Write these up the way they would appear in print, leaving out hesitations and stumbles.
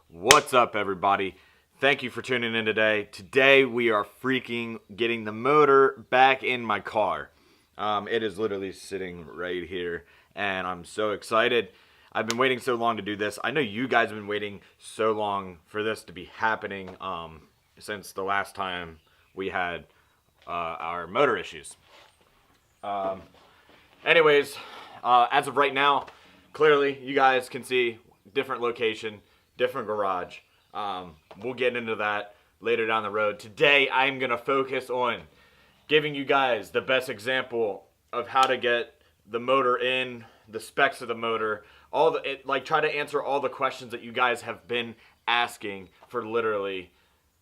What's up, everybody? Thank you for tuning in today. Today we are freaking getting the motor back in my car. It is literally sitting right here, and I'm so excited. I've been waiting so long to do this. I know you guys have been waiting so long for this to be happening since the last time we had our motor issues. Anyways, as of right now, clearly you guys can see different location, different garage. We'll get into that later down the road. Today, I'm going to focus on giving you guys the best example of how to get the motor in, the specs of the motor, try to answer all the questions that you guys have been asking for literally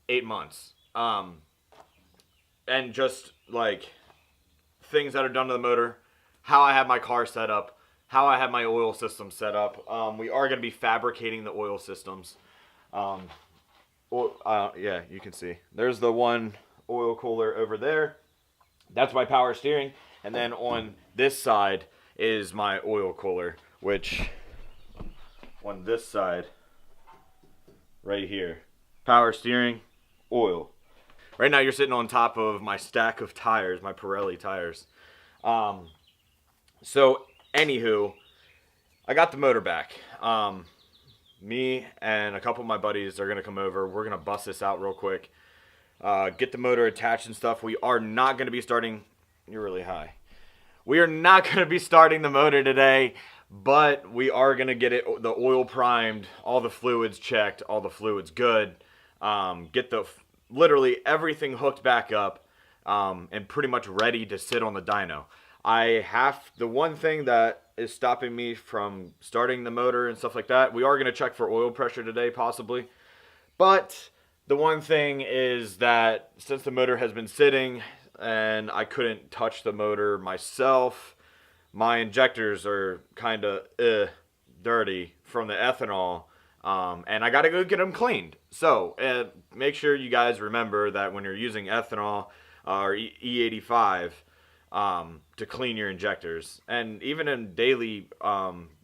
8 months. And just like things that are done to the motor, how I have my car set up, how I have my oil system set up. We are going to be fabricating the oil systems. Yeah, you can see. There's the one oil cooler over there. That's my power steering. And then on this side is my oil cooler, which on this side, right here, power steering, oil. Right now you're sitting on top of my stack of tires, my Pirelli tires. So, anywho, I got the motor back. Me and a couple of my buddies are going to come over. We're going to bust this out real quick. Get the motor attached and stuff. We are not going to be starting... You're really high. We are not going to be starting the motor today, but we are going to get the oil primed, all the fluids checked, all the fluids good. Get literally everything hooked back up and pretty much ready to sit on the dyno. The one thing that is stopping me from starting the motor and stuff like that, we are going to check for oil pressure today, possibly. But the one thing is that since the motor has been sitting and I couldn't touch the motor myself, my injectors are kind of dirty from the ethanol. And I got to go get them cleaned. So make sure you guys remember that when you're using ethanol or E85, to clean your injectors, and even in daily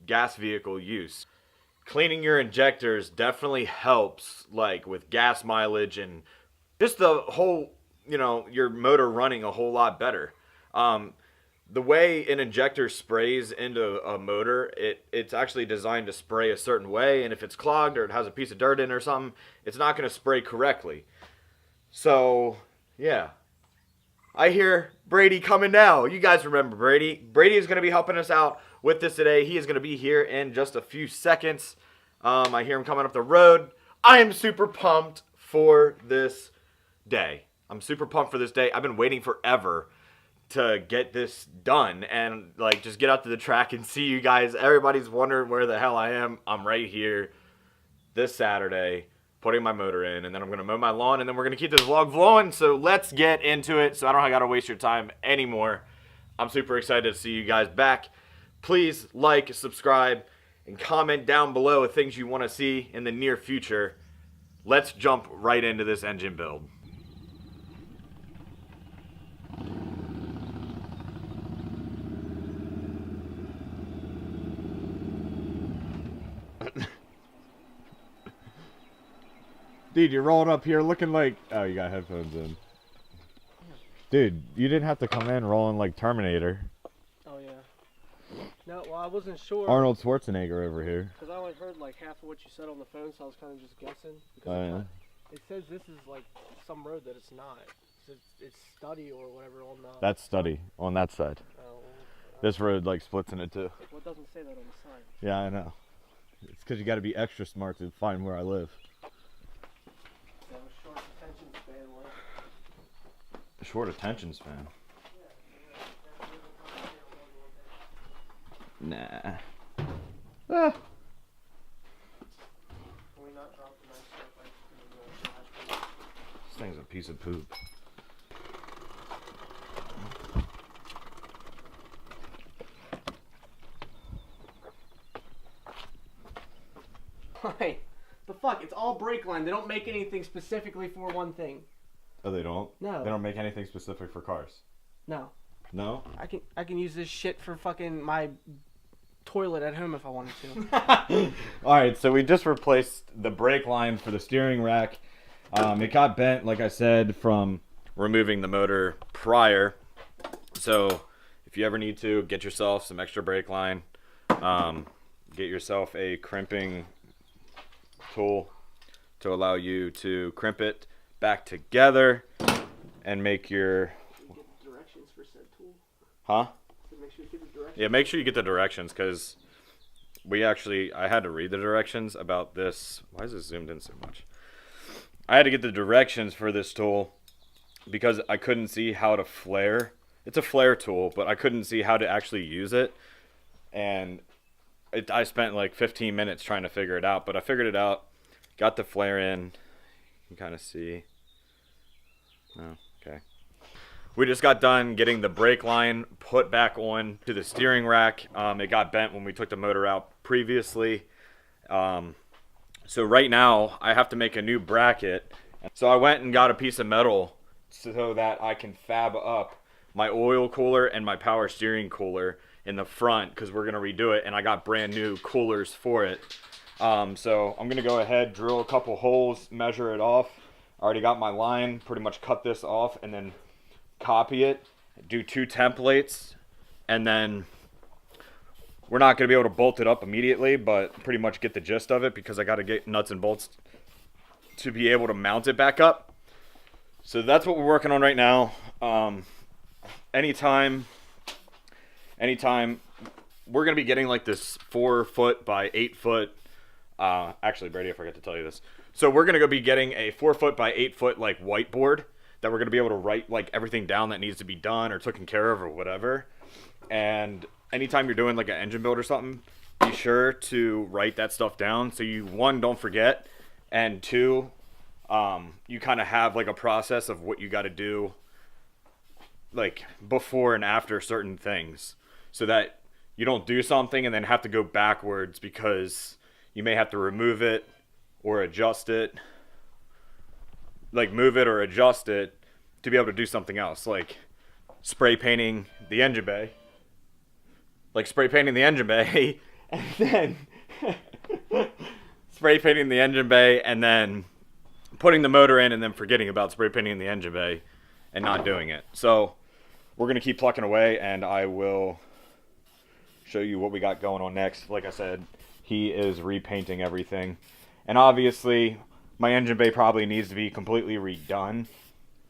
gas vehicle use, cleaning your injectors definitely helps, like with gas mileage and just the whole, your motor running a whole lot better. The way an injector sprays into a motor, it's actually designed to spray a certain way, and if it's clogged or it has a piece of dirt in it or something, it's not going to spray correctly. So, yeah. I hear Brady coming now. You guys remember Brady. Brady is going to be helping us out with this today. He is going to be here in just a few seconds. I hear him coming up the road. I am super pumped for this day. I'm super pumped for this day. I've been waiting forever to get this done and just get out to the track and see you guys. Everybody's wondering where the hell I am. I'm right here this Saturday, putting my motor in, and then I'm going to mow my lawn, and then we're going to keep this vlog flowing. So let's get into it so I don't got to waste your time anymore. I'm super excited to see you guys back. Please like, subscribe, and comment down below things you want to see in the near future. Let's jump right into this engine build. Dude, you're rolling up here looking like... Oh, you got headphones in. Dude, you didn't have to come in rolling like Terminator. Oh, yeah. No, well, I wasn't sure. Arnold Schwarzenegger over here. Because I only heard like half of what you said on the phone, so I was kind of just guessing. Oh, yeah. It says this is like some road that it's not. It's study or whatever on the... That's study, on that side. Oh, This road splits in it too. well, it doesn't say that on the sign. Yeah, I know. It's because you got to be extra smart to find where I live. Short attention span, Short attention span. Nah. Can we not drop the nice stuff This thing's a piece of poop. Why? The fuck? It's all brake line. They don't make anything specifically for one thing. Oh, they don't? No. They don't make anything specific for cars? No. No? I can use this shit for fucking my toilet at home if I wanted to. All right, so we just replaced the brake line for the steering rack. It got bent, like I said, from removing the motor prior. So if you ever need to, get yourself some extra brake line. Get yourself a crimping tool to allow you to crimp it back together and make your... Get directions for said tool. Huh? So make sure you get the directions. Yeah, make sure you get the directions, because I had to read the directions about this. Why is it zoomed in so much? I had to get the directions for this tool because I couldn't see how to flare. It's a flare tool, but I couldn't see how to actually use it. And I spent like 15 minutes trying to figure it out, but I figured it out. Got the flare in. You can kind of see. Oh, okay. We just got done getting the brake line put back on to the steering rack. It got bent when we took the motor out previously. So right now I have to make a new bracket. So I went and got a piece of metal so that I can fab up my oil cooler and my power steering cooler in the front, because we're going to redo it, and I got brand new coolers for it. So I'm going to go ahead, drill a couple holes, measure it off. I already got my line, pretty much cut this off, and then copy it, do 2 templates, and then we're not going to be able to bolt it up immediately, but pretty much get the gist of it, because I got to get nuts and bolts to be able to mount it back up. So that's what we're working on right now. Anytime we're going to be getting like this 4 foot by 8 foot. Actually, Brady, I forgot to tell you this. So we're going to go be getting a 4 foot by 8 foot like whiteboard that we're going to be able to write like everything down that needs to be done or taken care of or whatever. And anytime you're doing like an engine build or something, be sure to write that stuff down so you, 1, don't forget, and 2, you kind of have like a process of what you got to do like before and after certain things, so that you don't do something and then have to go backwards because you may have to remove it or adjust it, like move it or adjust it to be able to do something else, like spray painting the engine bay, and then spray painting the engine bay and then putting the motor in and then forgetting about spray painting the engine bay and not doing it. So we're going to keep plucking away, and I will show you what we got going on next. Like I said, he is repainting everything. And obviously, my engine bay probably needs to be completely redone.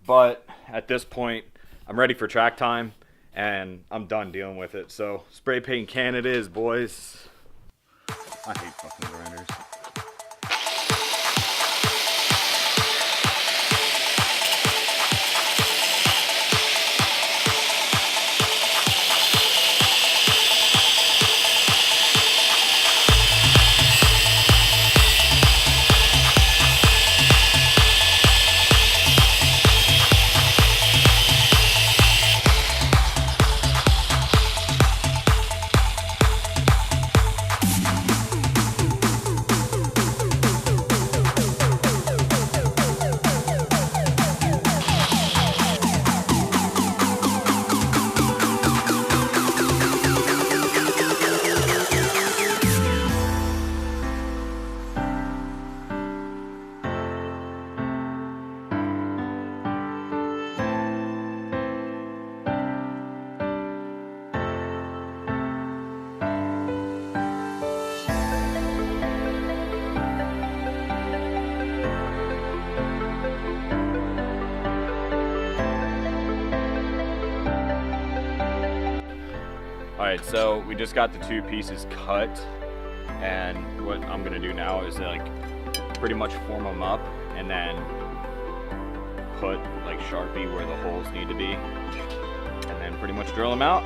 But at this point, I'm ready for track time, and I'm done dealing with it. So spray paint can it is, boys. I hate fucking grinders. Alright, so we just got the 2 pieces cut, and what I'm going to do now is like pretty much form them up and then put like Sharpie where the holes need to be, and then pretty much drill them out,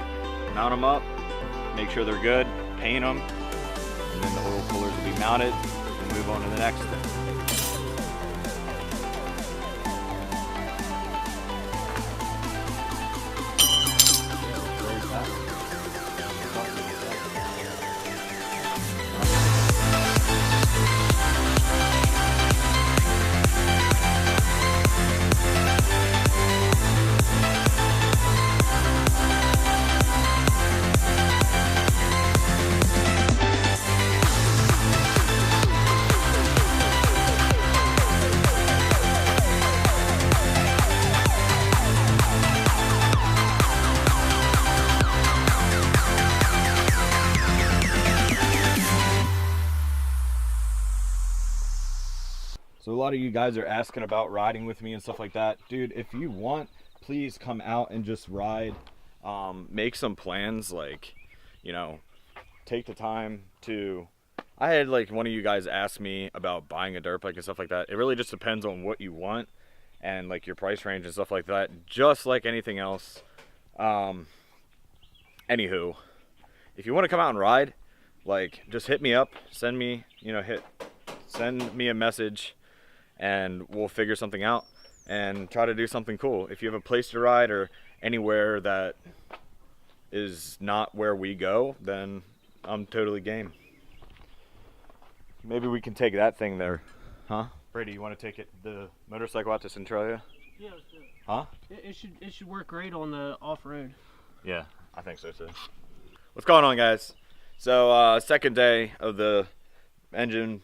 mount them up, make sure they're good, paint them, and then the oil coolers will be mounted and move on to the next thing. So a lot of you guys are asking about riding with me and stuff like that. Dude, if you want, please come out and just ride. Make some plans, like, you know, take the time to... I had like one of you guys ask me about buying a dirt bike and stuff like that. It really just depends on what you want and like your price range and stuff like that, just like anything else. Anywho, if you want to come out and ride, like, just hit me up, send me a message, and we'll figure something out and try to do something cool. If you have a place to ride or anywhere that is not where we go, then I'm totally game. Maybe we can take that thing there, huh? Brady, you want to take the motorcycle out to Centralia? Yeah, let's do it. Huh? It should work great on the off-road. Yeah, I think so too. What's going on, guys? So second day of the getting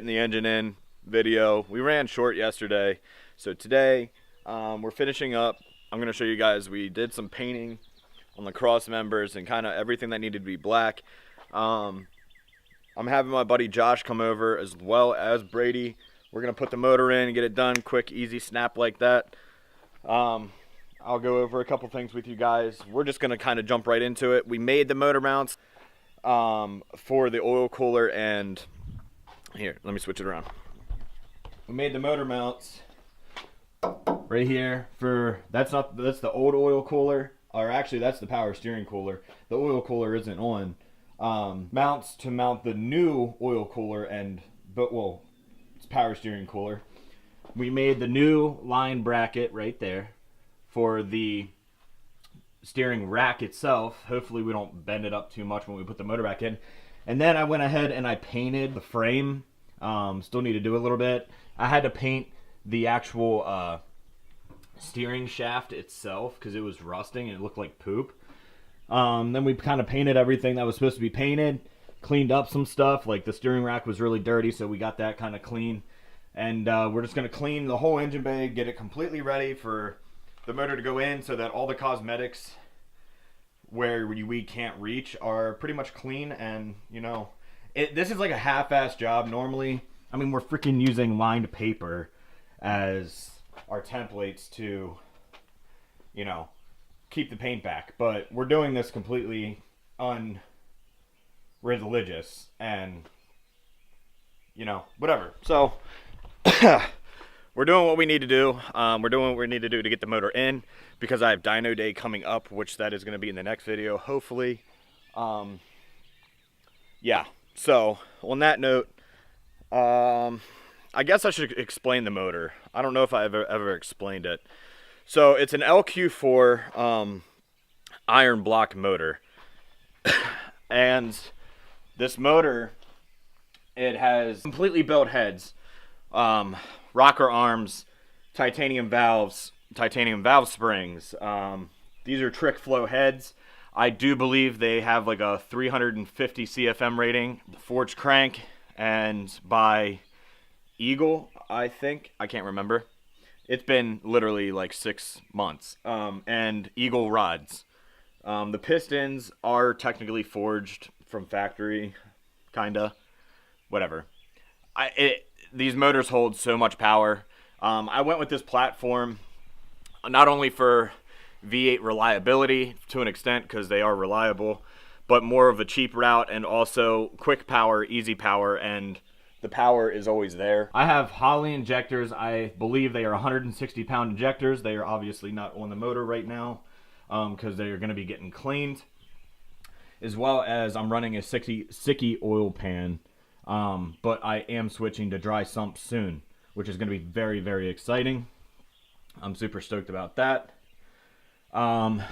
the engine in video. We ran short yesterday, so today we're finishing up. I'm gonna show you guys, we did some painting on the cross members and kind of everything that needed to be black. I'm having my buddy Josh come over as well as Brady. We're gonna put the motor in and get it done quick, easy snap like that. I'll go over a couple things with you guys. We're just gonna kind of jump right into it. We made the motor mounts for the oil cooler, and here, let me switch it around. We made the motor mounts right here for that's the old oil cooler, or actually that's the power steering cooler. The oil cooler isn't on. Mounts to mount the new oil cooler it's power steering cooler. We made the new line bracket right there for the steering rack itself. Hopefully we don't bend it up too much when we put the motor back in. And then I went ahead and I painted the frame. Still need to do a little bit. I had to paint the actual steering shaft itself because it was rusting and it looked like poop. Then we kind of painted everything that was supposed to be painted, cleaned up some stuff, like the steering rack was really dirty, so we got that kind of clean. And we're just going to clean the whole engine bay, get it completely ready for the motor to go in so that all the cosmetics where we can't reach are pretty much clean. And, you know, this is like a half-ass job normally. I mean, we're freaking using lined paper as our templates to, you know, keep the paint back, but we're doing this completely unreligious and, you know, whatever. So we're doing what we need to do. We're doing what we need to do to get the motor in because I have dyno day coming up, which that is going to be in the next video, hopefully. Yeah, so on that note, I guess I should explain the motor. I don't know if I ever explained it. So it's an LQ4 iron block motor, and this motor, it has completely built heads, rocker arms, titanium valve springs. These are trick flow heads. I do believe they have like a 350 CFM rating, forged crank, and by Eagle, I think. I can't remember. It's been literally like 6 months. And Eagle rods. The pistons are technically forged from factory, kinda. Whatever. These motors hold so much power. I went with this platform not only for V8 reliability to an extent, because they are reliable, but more of a cheap route and also quick power, easy power, and the power is always there. I have Holley injectors. I believe they are 160-pound injectors. They are obviously not on the motor right now because they are going to be getting cleaned. As well as I'm running a Sicky oil pan, but I am switching to dry sump soon, which is going to be very, very exciting. I'm super stoked about that. I'm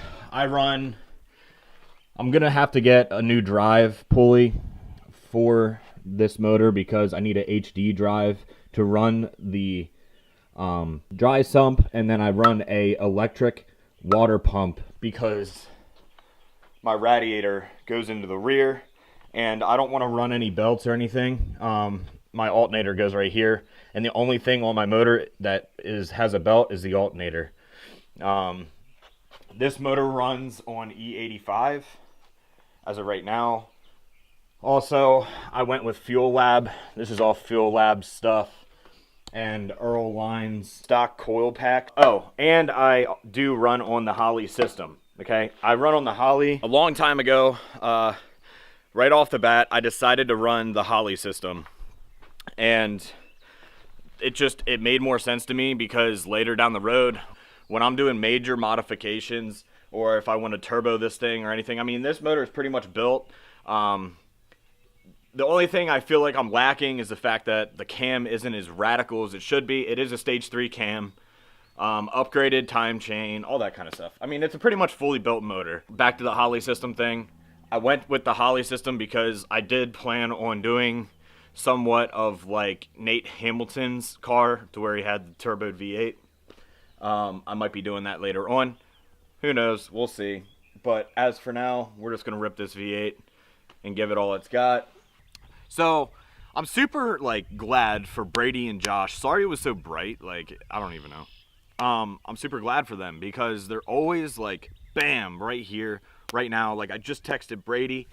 going to have to get a new drive pulley for this motor because I need a HD drive to run the dry sump, and then I run a electric water pump because my radiator goes into the rear and I don't want to run any belts or anything. My alternator goes right here, and the only thing on my motor that has a belt is the alternator. This motor runs on E85 as of right now. Also, I went with Fuel Lab. This is all Fuel Lab stuff. and Earl Lines stock coil pack. Oh, and I do run on the Holley system, okay? I run on the Holley. A long time ago, right off the bat, I decided to run the Holley system. And it made more sense to me because later down the road, when I'm doing major modifications, or if I want to turbo this thing or anything, I mean, this motor is pretty much built. The only thing I feel like I'm lacking is the fact that the cam isn't as radical as it should be. It is a stage 3 cam, upgraded time chain, all that kind of stuff. I mean, it's a pretty much fully built motor. Back to the Holley system thing. I went with the Holley system because I did plan on doing somewhat of like Nate Hamilton's car to where he had the turboed V8. I might be doing that later on. Who knows? We'll see. But as for now, we're just going to rip this V8 and give it all it's got. So, I'm super, like, glad for Brady and Josh. Sorry it was so bright. Like, I don't even know. I'm super glad for them because they're always, like, bam, right here, right now. Like, I just texted Brady,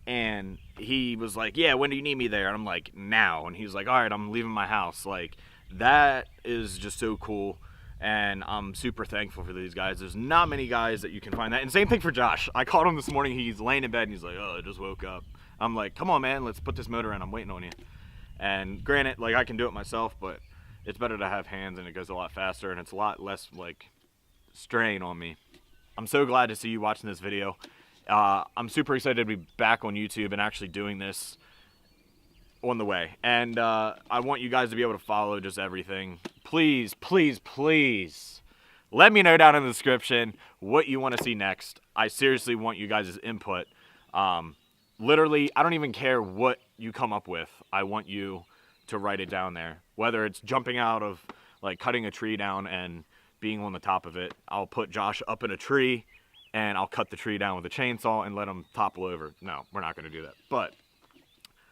and he was like, yeah, when do you need me there? And I'm like, now. And he's like, all right, I'm leaving my house. Like, that is just so cool. And I'm super thankful for these guys. There's not many guys that you can find that. And same thing for Josh. I called him this morning. He's laying in bed, and he's like, oh, I just woke up. I'm like, come on, man, let's put this motor in. I'm waiting on you. And granted, like, I can do it myself, but it's better to have hands, and it goes a lot faster, and it's a lot less, like, strain on me. I'm so glad to see you watching this video. I'm super excited to be back on YouTube and actually doing this on the way. And I want you guys to be able to follow just everything. Please, please, please let me know down in the description what you want to see next. I seriously want you guys' input. Literally, I don't even care what you come up with. I want you to write it down there. Whether it's jumping out of, like, cutting a tree down and being on the top of it. I'll put Josh up in a tree, and I'll cut the tree down with a chainsaw and let him topple over. No, we're not going to do that. But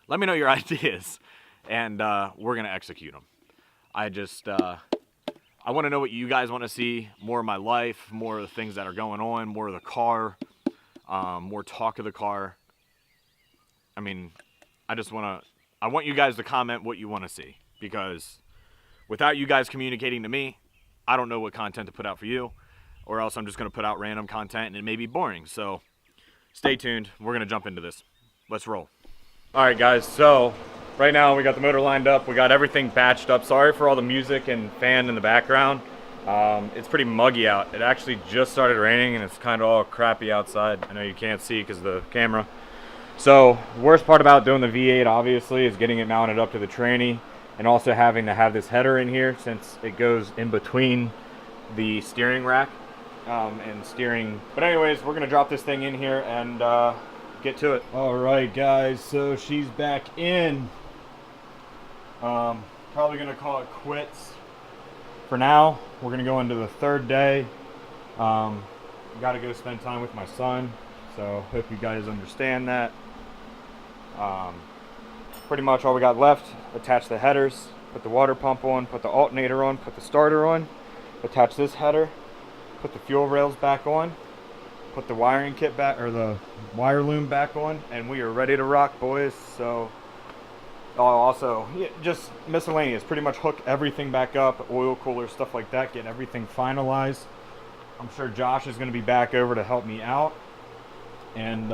let me know your ideas, and we're going to execute them. I want to know what you guys want to see. More of my life, more of the things that are going on, more of the car, more talk of the car. I mean, I want you guys to comment what you want to see, because without you guys communicating to me, I don't know what content to put out for you, or else I'm just going to put out random content and it may be boring. So stay tuned. We're going to jump into this. Let's roll. All right, guys. So right now we got the motor lined up. We got everything batched up. Sorry for all the music and fan in the background. It's pretty muggy out. It actually just started raining and it's kind of all crappy outside. I know you can't see because of the camera. So the worst part about doing the V8 obviously is getting it mounted up to the tranny, and also having to have this header in here since it goes in between the steering rack and steering. But anyways, we're gonna drop this thing in here and get to it. All right, guys, so she's back in. Probably gonna call it quits for now. We're gonna go into the third day. Gotta go spend time with my son, so hope you guys understand that. Pretty much all we got left: attach the headers, put the water pump on, put the alternator on, put the starter on, attach this header, put the fuel rails back on, put the wiring kit back, or the wire loom back on, and we are ready to rock, boys. So also, yeah, just miscellaneous, pretty much hook everything back up, oil cooler, stuff like that, get everything finalized. I'm sure Josh is going to be back over to help me out, and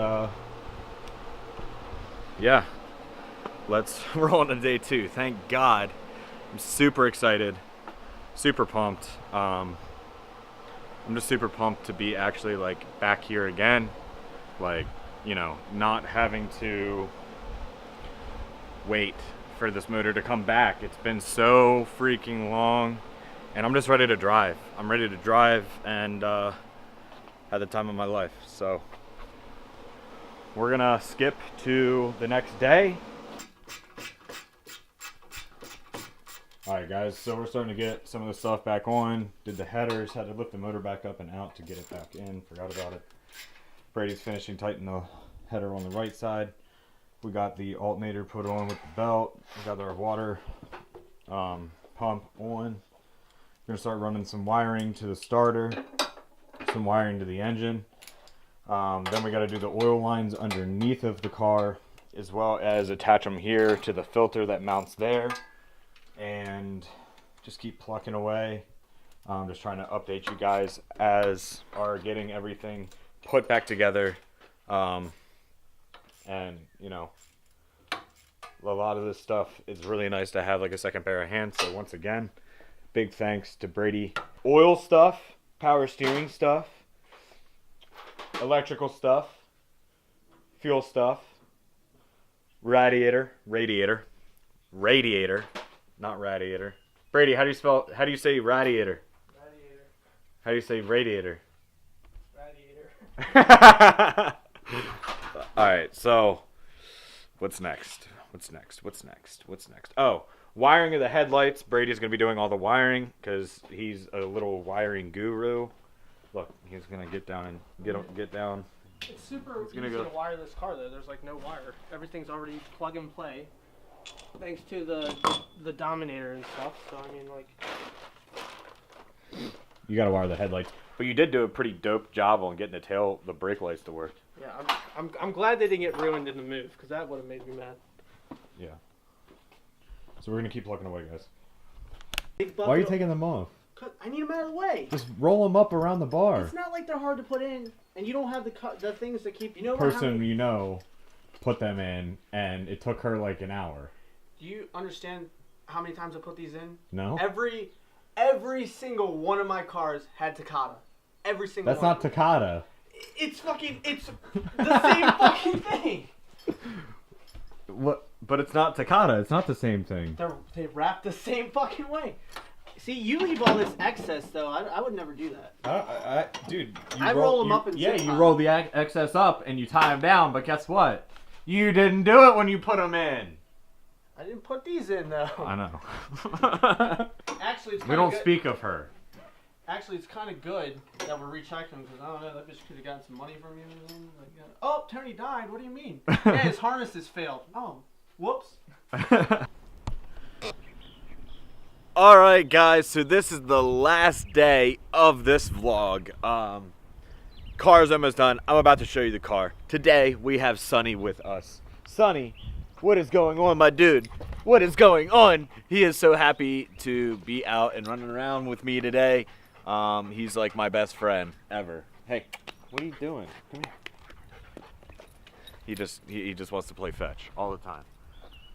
yeah, let's roll into day 2. Thank God. I'm super excited, super pumped. I'm just super pumped to be actually, like, back here again, like, you know, not having to wait for this motor to come back. It's been so freaking long, and I'm just ready to drive. I'm ready to drive and have the time of my life. So we're gonna skip to the next day. Alright, guys, so we're starting to get some of the stuff back on. Did the headers, had to lift the motor back up and out to get it back in. Forgot about it. Brady's finishing tightening the header on the right side. We got the alternator put on with the belt. We got our water pump on. We're gonna start running some wiring to the starter, some wiring to the engine. Then we got to do the oil lines underneath of the car, as well as attach them here to the filter that mounts there. And just keep plucking away. Just trying to update you guys as are getting everything put back together. And, you know, a lot of this stuff is really nice to have like a second pair of hands. So once again, big thanks to Brady. Oil stuff, power steering stuff, electrical stuff, fuel stuff, radiator, not radiator. Brady, how do you say radiator? Radiator. How do you say radiator? Radiator. Alright, so what's next? Oh, wiring of the headlights. Brady's going to be doing all the wiring because he's a little wiring guru. Look, he's going to get down and get down. It's super easy to wire this car though. There's like no wire. Everything's already plug and play. Thanks to the Dominator and stuff. So I mean, like, you got to wire the headlights, but you did do a pretty dope job on getting the brake lights to work. Yeah, I'm glad they didn't get ruined in the move because that would have made me mad. Yeah. So we're gonna keep plugging away, guys. Why are you taking them off? Cause I need them out of the way. Just roll them up around the bar. It's not like they're hard to put in, and you don't have the things that keep. You know, Person you know put them in, and it took her like an hour. Do you understand how many times I put these in? No. Every single one of my cars had Takata. Every single. That's one. not Takata. It's the same fucking thing. What? But it's not Takata. It's not the same thing. They wrap the same fucking way. See, you leave all this excess though. I would never do that. Dude, I roll them up and yeah, you roll the excess up and you tie them down. But guess what? You didn't do it when you put them in. I didn't put these in though. I know. Actually, it's we don't good. speak of her. Actually, it's kind of good that we're recycling because I don't know, that bitch could have gotten some money from you. Like, oh, Tony died. What do you mean? Yeah, his harness has failed. Oh, whoops. Alright guys, so this is the last day of this vlog. Car's almost done. I'm about to show you the car. Today we have Sonny with us. Sonny, what is going on, my dude? What is going on? He is so happy to be out and running around with me today. He's like my best friend ever. Hey, what are you doing? Come here. He just wants to play fetch all the time.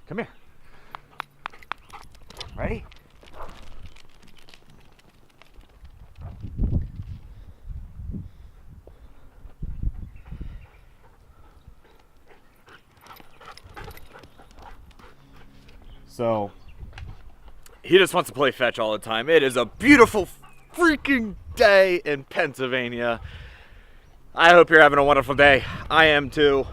Come here. Ready? So, he just wants to play fetch all the time. It is a beautiful freaking day in Pennsylvania. I hope you're having a wonderful day. I am too.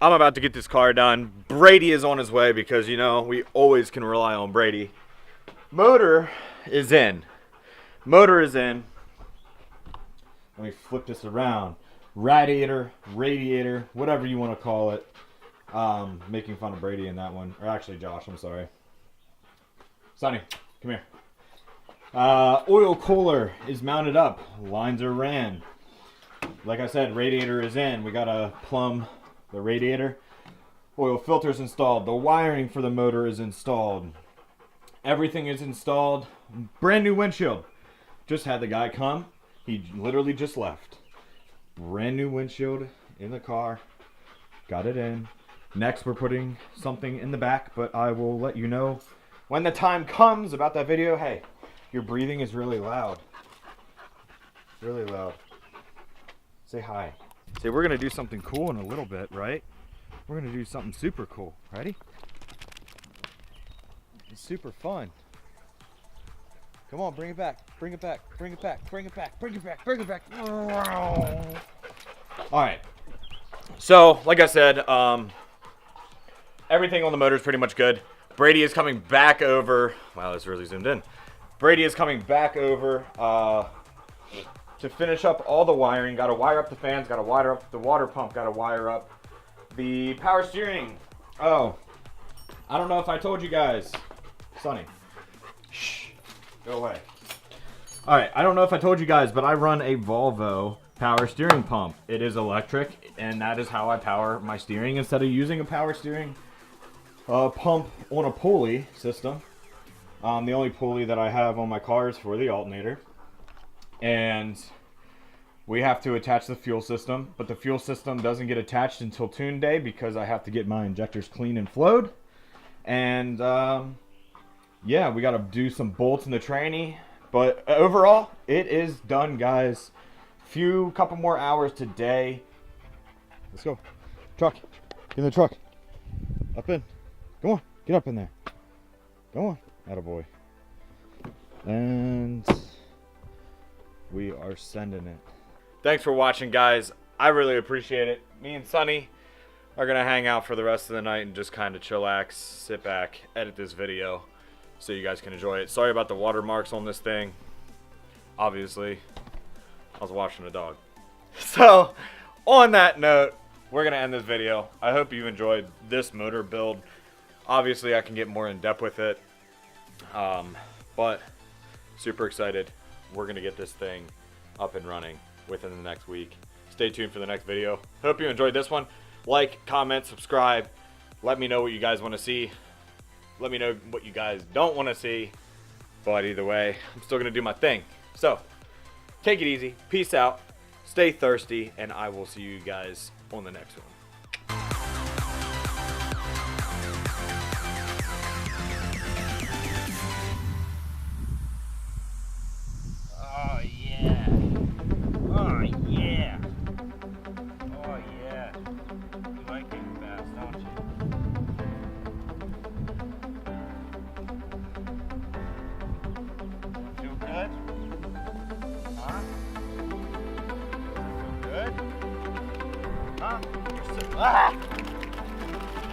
I'm about to get this car done. Brady is on his way because, you know, we always can rely on Brady. Motor is in. Let me flip this around. Radiator, whatever you want to call it. Making fun of Brady in that one. Or actually, Josh, I'm sorry. Sonny, come here. Oil cooler is mounted up. Lines are ran. Like I said, radiator is in. We gotta plumb the radiator. Oil filter's installed. The wiring for the motor is installed. Everything is installed. Brand new windshield. Just had the guy come. He literally just left. Brand new windshield in the car. Got it in. Next, we're putting something in the back, but I will let you know when the time comes about that video. Hey, your breathing is really loud. Really loud. Say hi. Say, we're going to do something cool in a little bit, right? We're going to do something super cool. Ready? It's super fun. Come on, bring it back. Bring it back. Bring it back. Bring it back. Bring it back. Bring it back. All right. So, like I said, everything on the motor is pretty much good. Brady is coming back over. Wow, that's really zoomed in. Brady is coming back over to finish up all the wiring. Got to wire up the fans. Got to wire up the water pump. Got to wire up the power steering. Oh, I don't know if I told you guys. Sonny, shh, go away. All right, I don't know if I told you guys, but I run a Volvo power steering pump. It is electric, and that is how I power my steering instead of using a power steering pump on a pulley system. The only pulley that I have on my car is for the alternator. And we have to attach the fuel system, but the fuel system doesn't get attached until tune day because I have to get my injectors clean and flowed. And yeah, we got to do some bolts in the tranny. But overall, it is done, guys. Couple more hours today. Let's go. Truck. Get in the truck. Up in. Come on. Get up in there. Go on. Attaboy. And we are sending it. Thanks for watching, guys. I really appreciate it. Me and Sonny are going to hang out for the rest of the night and just kind of chillax, sit back, edit this video so you guys can enjoy it. Sorry about the watermarks on this thing. Obviously, I was washing a dog. So, on that note, we're going to end this video. I hope you enjoyed this motor build. Obviously, I can get more in depth with it. But, super excited. We're going to get this thing up and running within the next week. Stay tuned for the next video. Hope you enjoyed this one. Like, comment, subscribe. Let me know what you guys want to see. Let me know what you guys don't want to see. But either way, I'm still going to do my thing. So, take it easy. Peace out. Stay thirsty. And I will see you guys on the next one. Oh yeah. Oh yeah. Oh yeah. You like getting fast, don't you? Feel good? Huh? Feel good? Huh? You're so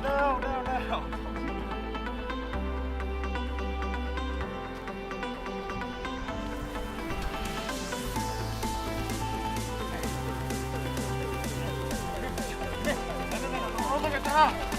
No, no, no. No, look at that!